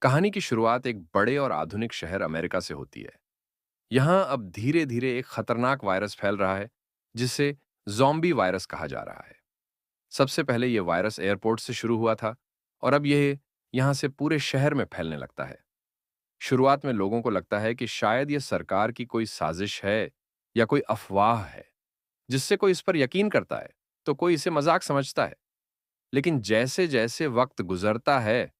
कहानी की शुरुआत एक बड़े और आधुनिक शहर अमेरिका से होती है। यहां अब धीरे धीरे एक खतरनाक वायरस फैल रहा है, जिसे ज़ॉम्बी वायरस कहा जा रहा है। सबसे पहले यह वायरस एयरपोर्ट से शुरू हुआ था और अब यह यहां से पूरे शहर में फैलने लगता है। शुरुआत में लोगों को लगता है कि शायद यह सरकार की कोई साजिश है या कोई अफवाह है, जिससे कोई इस पर यकीन करता है तो कोई इसे मजाक समझता है। लेकिन जैसे जैसे वक्त गुजरता है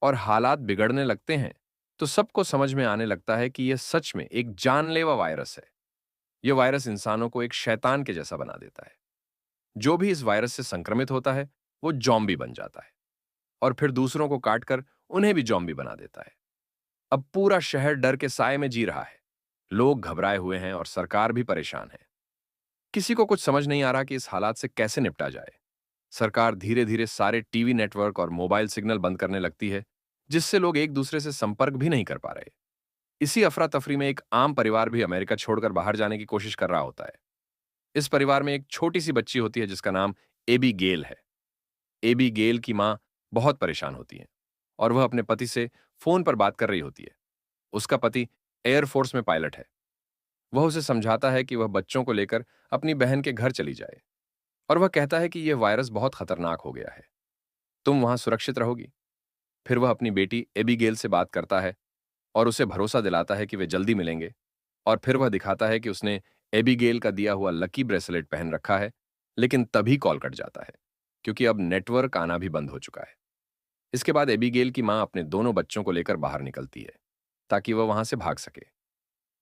और हालात बिगड़ने लगते हैं, तो सबको समझ में आने लगता है कि यह सच में एक जानलेवा वायरस है। यह वायरस इंसानों को एक शैतान के जैसा बना देता है। जो भी इस वायरस से संक्रमित होता है, वो जॉम्बी बन जाता है और फिर दूसरों को काटकर उन्हें भी जॉम्बी बना देता है। अब पूरा शहर डर के साए में जी रहा है। लोग घबराए हुए हैं और सरकार भी परेशान है। किसी को कुछ समझ नहीं आ रहा कि इस हालात से कैसे निपटा जाए। सरकार धीरे धीरे सारे टीवी नेटवर्क और मोबाइल सिग्नल बंद करने लगती है, जिससे लोग एक दूसरे से संपर्क भी नहीं कर पा रहे। इसी अफरा तफरी में एक आम परिवार भी अमेरिका छोड़कर बाहर जाने की कोशिश कर रहा होता है। इस परिवार में एक छोटी सी बच्ची होती है जिसका नाम एबी गेल है। एबी गेल की मां बहुत परेशान होती है और वह अपने पति से फोन पर बात कर रही होती है। उसका पति एयरफोर्स में पायलट है। वह उसे समझाता है कि वह बच्चों को लेकर अपनी बहन के घर चली जाए और वह कहता है कि यह वायरस बहुत खतरनाक हो गया है, तुम वहां सुरक्षित रहोगी। फिर वह अपनी बेटी एबीगेल से बात करता है और उसे भरोसा दिलाता है कि वे जल्दी मिलेंगे। और फिर वह दिखाता है कि उसने एबीगेल का दिया हुआ लकी ब्रेसलेट पहन रखा है। लेकिन तभी कॉल कट जाता है, क्योंकि अब नेटवर्क आना भी बंद हो चुका है। इसके बाद एबीगेल की मां अपने दोनों बच्चों को लेकर बाहर निकलती है, ताकि वह वहां से भाग सके।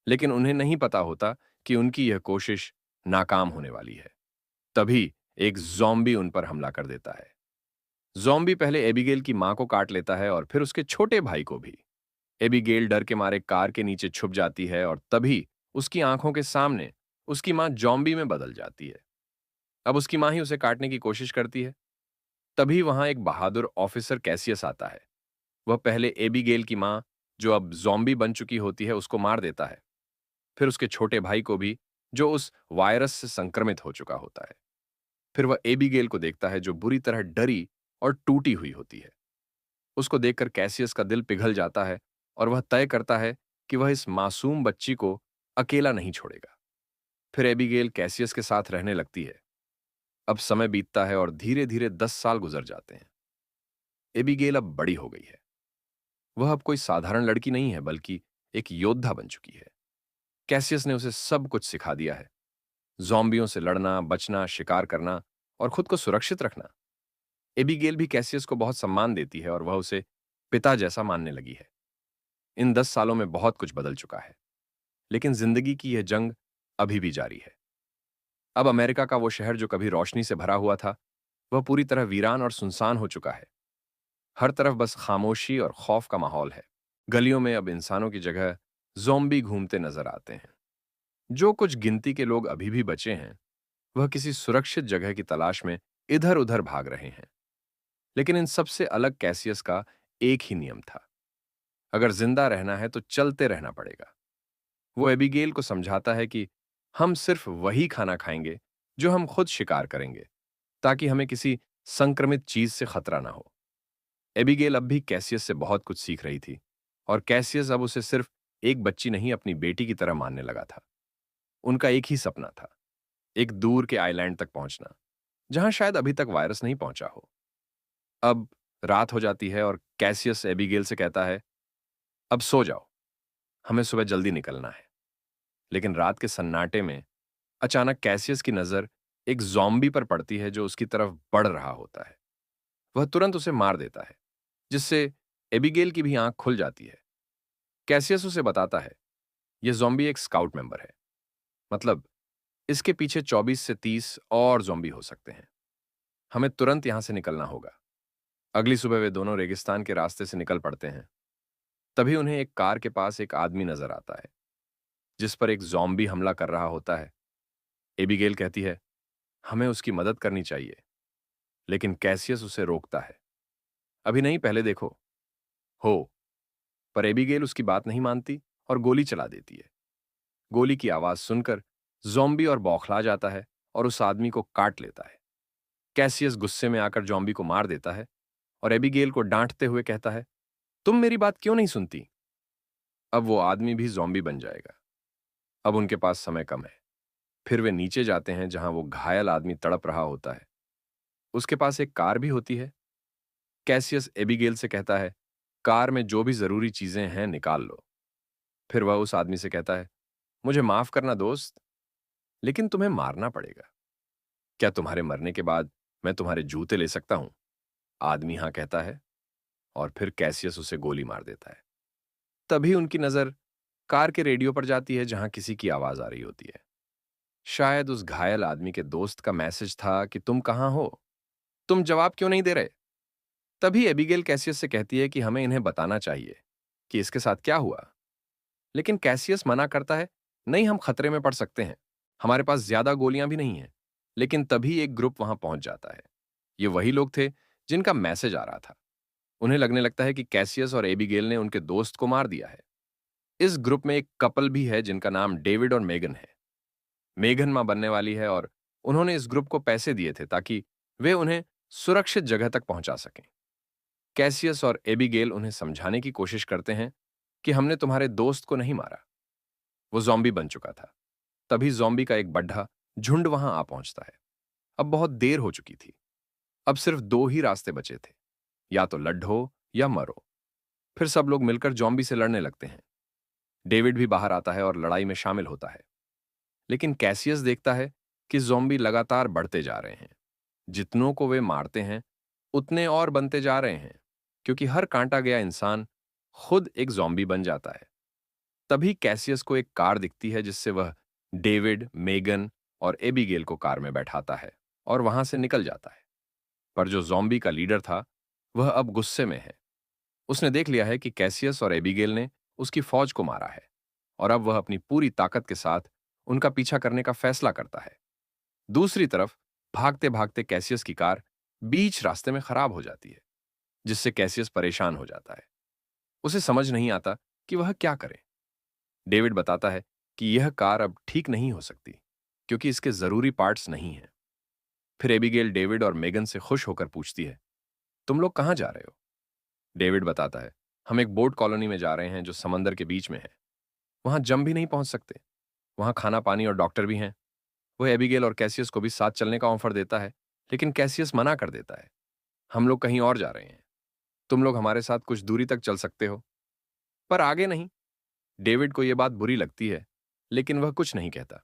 लेकिन उन्हें नहीं पता होता कि उनकी यह कोशिश नाकाम होने वाली है। तभी एक ज़ॉम्बी उन पर हमला कर देता है। ज़ॉम्बी पहले एबीगेल की मां को काट लेता है और फिर उसके छोटे भाई को भी। एबीगेल डर के मारे कार के नीचे छुप जाती है और तभी उसकी आंखों के सामने उसकी मां ज़ॉम्बी में बदल जाती है। अब उसकी मां ही उसे काटने की कोशिश करती है। तभी वहां एक बहादुर ऑफिसर कैसियस आता है। वह पहले एबीगेल की मां, जो अब ज़ॉम्बी बन चुकी होती है, उसको मार देता है। फिर उसके छोटे भाई को भी, जो उस वायरस से संक्रमित हो चुका होता है। फिर वह एबीगेल को देखता है, जो बुरी तरह डरी और टूटी हुई होती है। उसको देखकर कैसियस का दिल पिघल जाता है और वह तय करता है कि वह इस मासूम बच्ची को अकेला नहीं छोड़ेगा। फिर एबीगेल कैसियस के साथ रहने लगती है। अब समय बीतता है और धीरे धीरे 10 साल गुजर जाते हैं। एबीगेल अब बड़ी हो गई है। वह अब कोई साधारण लड़की नहीं है, बल्कि एक योद्धा बन चुकी है। कैसियस ने उसे सब कुछ सिखा दिया है। ज़ॉम्बियों से लड़ना, बचना, शिकार करना और खुद को सुरक्षित रखना। एबीगेल भी कैसियस को बहुत सम्मान देती है और वह उसे पिता जैसा मानने लगी है। इन 10 सालों में बहुत कुछ बदल चुका है, लेकिन जिंदगी की यह जंग अभी भी जारी है। अब अमेरिका का वो शहर जो कभी रोशनी से भरा हुआ था, वह पूरी तरह वीरान और सुनसान हो चुका है। हर तरफ बस खामोशी और खौफ का माहौल है। गलियों में अब इंसानों की जगह ज़ॉम्बी घूमते नजर आते हैं। जो कुछ गिनती के लोग अभी भी बचे हैं, वह किसी सुरक्षित जगह की तलाश में इधर उधर भाग रहे हैं। लेकिन इन सबसे अलग कैसियस का एक ही नियम था। अगर जिंदा रहना है तो चलते रहना पड़ेगा। वो एबिगेल को समझाता है कि हम सिर्फ वही खाना खाएंगे जो हम खुद शिकार करेंगे, ताकि हमें किसी संक्रमित चीज से खतरा ना हो। एबिगेल अब भी कैसियस से बहुत कुछ सीख रही थी और कैसियस अब उसे सिर्फ एक बच्ची नहीं, अपनी बेटी की तरह मानने लगा था। उनका एक ही सपना था, एक दूर के आइलैंड तक पहुंचना, जहां शायद अभी तक वायरस नहीं पहुंचा हो। अब रात हो जाती है और कैसियस एबिगेल से कहता है, अब सो जाओ, हमें सुबह जल्दी निकलना है। लेकिन रात के सन्नाटे में अचानक कैसियस की नजर एक ज़ॉम्बी पर पड़ती है, जो उसकी तरफ बढ़ रहा होता है। वह तुरंत उसे मार देता है, जिससे एबिगेल की भी आंख खुल जाती है। कैसियस उसे बताता है, यह ज़ॉम्बी एक स्काउट मेंबर है, मतलब इसके पीछे 24 से 30 और ज़ॉम्बी हो सकते हैं। हमें तुरंत यहां से निकलना होगा। अगली सुबह वे दोनों रेगिस्तान के रास्ते से निकल पड़ते हैं। तभी उन्हें एक कार के पास एक आदमी नजर आता है, जिस पर एक ज़ॉम्बी हमला कर रहा होता है। एबिगेल कहती है, हमें उसकी मदद करनी चाहिए, लेकिन कैसियस उसे रोकता है। अभी नहीं, पहले देखो। हो, पर एबिगेल उसकी बात नहीं मानती और गोली चला देती है। गोली की आवाज सुनकर ज़ॉम्बी और बौखला जाता है और उस आदमी को काट लेता है। कैसियस गुस्से में आकर ज़ॉम्बी को मार देता है और एबिगेल को डांटते हुए कहता है, तुम मेरी बात क्यों नहीं सुनती? अब वो आदमी भी ज़ॉम्बी बन जाएगा। अब उनके पास समय कम है। फिर वे नीचे जाते हैं जहां वो घायल आदमी तड़प रहा होता है। उसके पास एक कार भी होती है। कैसियस एबिगेल से कहता है, कार में जो भी जरूरी चीजें हैं निकाल लो। फिर वह उस आदमी से कहता है, मुझे माफ करना दोस्त, लेकिन तुम्हें मारना पड़ेगा। क्या तुम्हारे मरने के बाद मैं तुम्हारे जूते ले सकता हूं? आदमी हां कहता है और फिर कैसियस उसे गोली मार देता है। तभी उनकी नजर कार के रेडियो पर जाती है जहां किसी की आवाज आ रही होती है। शायद उस घायल आदमी के दोस्त का मैसेज था कि तुम कहां हो, तुम जवाब क्यों नहीं दे रहे? तभी एबिगेल कैसियस से कहती है कि हमें इन्हें बताना चाहिए कि इसके साथ क्या हुआ। लेकिन कैसियस मना करता है, नहीं, हम खतरे में पड़ सकते हैं, हमारे पास ज्यादा गोलियां भी नहीं हैं। लेकिन तभी एक ग्रुप वहां पहुंच जाता है। ये वही लोग थे जिनका मैसेज आ रहा था। उन्हें लगने लगता है कि कैसियस और एबिगेल ने उनके दोस्त को मार दिया है। इस ग्रुप में एक कपल भी है जिनका नाम डेविड और मेगन है। मेघन मां बनने वाली है और उन्होंने इस ग्रुप को पैसे दिए थे ताकि वे उन्हें सुरक्षित जगह तक पहुंचा सकें। कैसियस और एबिगेल उन्हें समझाने की कोशिश करते हैं कि हमने तुम्हारे दोस्त को नहीं मारा, वो जॉम्बी बन चुका था। तभी जॉम्बी का एक बड्ढा झुंड वहां आ पहुंचता है। अब बहुत देर हो चुकी थी। अब सिर्फ दो ही रास्ते बचे थे, या तो लड्ढो या मरो। फिर सब लोग मिलकर जॉम्बी से लड़ने लगते हैं। डेविड भी बाहर आता है और लड़ाई में शामिल होता है। लेकिन कैसियस देखता है कि ज़ॉम्बी लगातार बढ़ते जा रहे हैं। जितनों को वे मारते हैं, उतने और बनते जा रहे हैं, क्योंकि हर काटा गया इंसान खुद एक ज़ॉम्बी बन जाता है। तभी कैसियस को एक कार दिखती है जिससे वह डेविड, मेगन और एबिगेल को कार में बैठाता है और वहां से निकल जाता है। पर जो ज़ॉम्बी का लीडर था, वह अब गुस्से में है। उसने देख लिया है कि कैसियस और एबिगेल ने उसकी फौज को मारा है और अब वह अपनी पूरी ताकत के साथ उनका पीछा करने का फैसला करता है। दूसरी तरफ भागते भागते कैसियस की कार बीच रास्ते में खराब हो जाती है, जिससे कैसियस परेशान हो जाता है। उसे समझ नहीं आता कि वह क्या करे। डेविड बताता है कि यह कार अब ठीक नहीं हो सकती क्योंकि इसके जरूरी पार्ट्स नहीं हैं। फिर एबिगेल डेविड और मेगन से खुश होकर पूछती है, तुम लोग कहां जा रहे हो? डेविड बताता है, हम एक बोट कॉलोनी में जा रहे हैं जो समंदर के बीच में है। वहां जम भी नहीं पहुंच सकते। वहां खाना पानी और डॉक्टर भी हैं। वह एबिगेल और कैसियस को भी साथ चलने का ऑफर देता है, लेकिन कैसियस मना कर देता है। हम लोग कहीं और जा रहे हैं, तुम लोग हमारे साथ कुछ दूरी तक चल सकते हो, पर आगे नहीं। डेविड को यह बात बुरी लगती है, लेकिन वह कुछ नहीं कहता।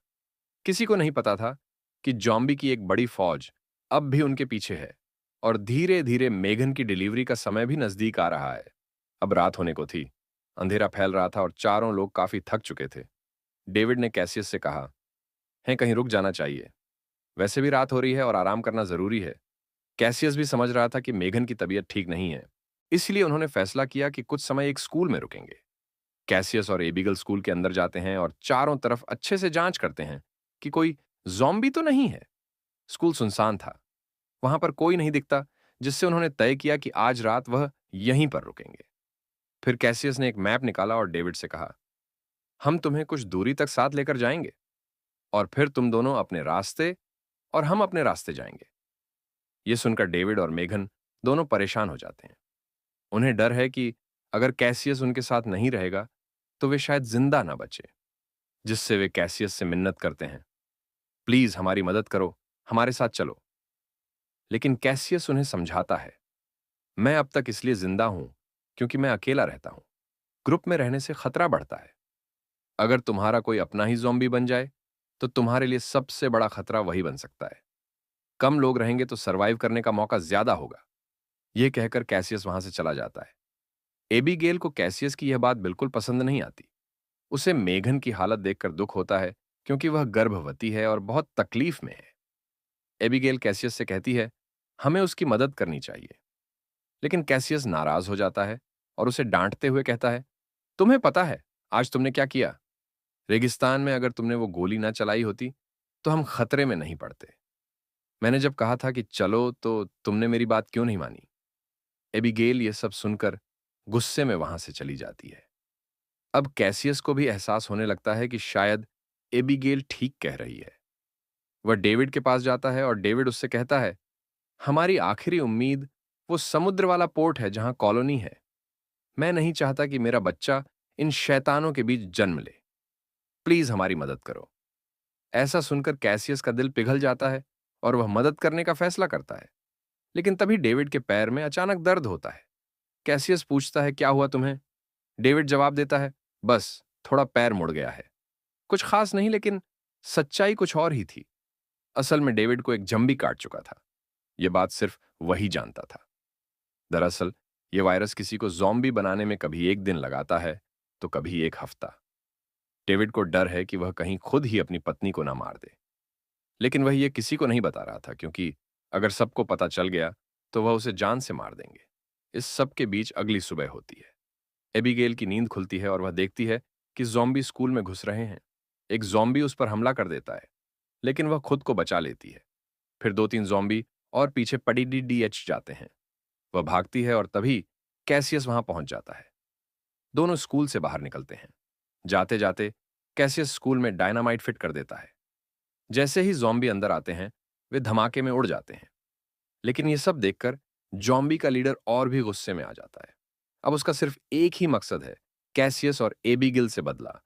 किसी को नहीं पता था कि जॉम्बी की एक बड़ी फौज अब भी उनके पीछे है और धीरे धीरे मेघन की डिलीवरी का समय भी नजदीक आ रहा है। अब रात होने को थी। अंधेरा फैल रहा था और चारों लोग काफी थक चुके थे। डेविड ने कैसियस से कहा, है कहीं रुक जाना चाहिए, वैसे भी रात हो रही है और आराम करना जरूरी है। कैसियस भी समझ रहा था कि मेघन की तबीयत ठीक नहीं है, इसलिए उन्होंने फैसला किया कि कुछ समय एक स्कूल में रुकेंगे। कैसियस और एबिगल स्कूल के अंदर जाते हैं और चारों तरफ अच्छे से जांच करते हैं कि कोई जॉम्बी तो नहीं है। स्कूल सुनसान था, वहां पर कोई नहीं दिखता, जिससे उन्होंने तय किया कि आज रात वह यहीं पर रुकेंगे। फिर कैसियस ने एक मैप निकाला और डेविड से कहा, हम तुम्हें कुछ दूरी तक साथ लेकर जाएंगे और फिर तुम दोनों अपने रास्ते और हम अपने रास्ते जाएंगे। यह सुनकर डेविड और मेघन दोनों परेशान हो जाते हैं। उन्हें डर है कि अगर कैसियस उनके साथ नहीं रहेगा तो वे शायद जिंदा ना बचे, जिससे वे कैसियस से मिन्नत करते हैं, प्लीज हमारी मदद करो, हमारे साथ चलो। लेकिन कैसियस उन्हें समझाता है, मैं अब तक इसलिए जिंदा हूं क्योंकि मैं अकेला रहता हूं। ग्रुप में रहने से खतरा बढ़ता है। अगर तुम्हारा कोई अपना ही ज़ॉम्बी बन जाए तो तुम्हारे लिए सबसे बड़ा खतरा वही बन सकता है। कम लोग रहेंगे तो सरवाइव करने का मौका ज्यादा होगा। यह कहकर कैसियस वहां से चला जाता है। एबिगेल को कैसियस की यह बात बिल्कुल पसंद नहीं आती। उसे मेघन की हालत देखकर दुख होता है क्योंकि वह गर्भवती है और बहुत तकलीफ में है। एबिगेल कैसियस से कहती है, हमें उसकी मदद करनी चाहिए। लेकिन कैसियस नाराज हो जाता है और उसे डांटते हुए कहता है, तुम्हें पता है आज तुमने क्या किया? रेगिस्तान में अगर तुमने वो गोली ना चलाई होती तो हम खतरे में नहीं पड़ते। मैंने जब कहा था कि चलो तो तुमने मेरी बात क्यों नहीं मानी? एबिगेल ये सब सुनकर गुस्से में वहां से चली जाती है। अब कैसियस को भी एहसास होने लगता है कि शायद एबिगेल ठीक कह रही है। वह डेविड के पास जाता है और डेविड उससे कहता है, हमारी आखिरी उम्मीद वो समुद्र वाला पोर्ट है जहां कॉलोनी है। मैं नहीं चाहता कि मेरा बच्चा इन शैतानों के बीच जन्म ले। प्लीज हमारी मदद करो। ऐसा सुनकर कैसियस का दिल पिघल जाता है और वह मदद करने का फैसला करता है। लेकिन तभी डेविड के पैर में अचानक दर्द होता है। कैसियस पूछता है, क्या हुआ तुम्हें? डेविड जवाब देता है, बस थोड़ा पैर मुड़ गया है। कुछ खास नहीं, लेकिन सच्चाई कुछ और ही थी। असल में डेविड को एक जंबी काट चुका था। यह बात सिर्फ वही जानता था। दरअसल यह वायरस किसी को ज़ॉम्बी बनाने में कभी एक दिन लगाता है, तो कभी एक हफ्ता। डेविड को डर है कि वह कहीं खुद ही अपनी पत्नी को ना मार दे। लेकिन वह यह किसी को नहीं बता रहा था, क्योंकि अगर सबको पता चल गया तो वह उसे जान से मार देंगे। इस सब के बीच अगली सुबह होती है। एबिगेल की नींद खुलती है और वह देखती है कि ज़ॉम्बी स्कूल में घुस रहे हैं। एक ज़ॉम्बी उस पर हमला कर देता है, लेकिन वह खुद को बचा लेती है। फिर दो तीन ज़ॉम्बी और पीछे पड़ी जाते हैं। वह भागती है और तभी कैसियस वहां पहुंच जाता है। दोनों स्कूल से बाहर निकलते हैं। जाते जाते कैसियस स्कूल में डायनामाइट फिट कर देता है। जैसे ही ज़ॉम्बी अंदर आते हैं, वे धमाके में उड़ जाते हैं। लेकिन यह सब देखकर ज़ॉम्बी का लीडर और भी गुस्से में आ जाता है। अब उसका सिर्फ एक ही मकसद है, कैसियस और एबिगिल से बदला।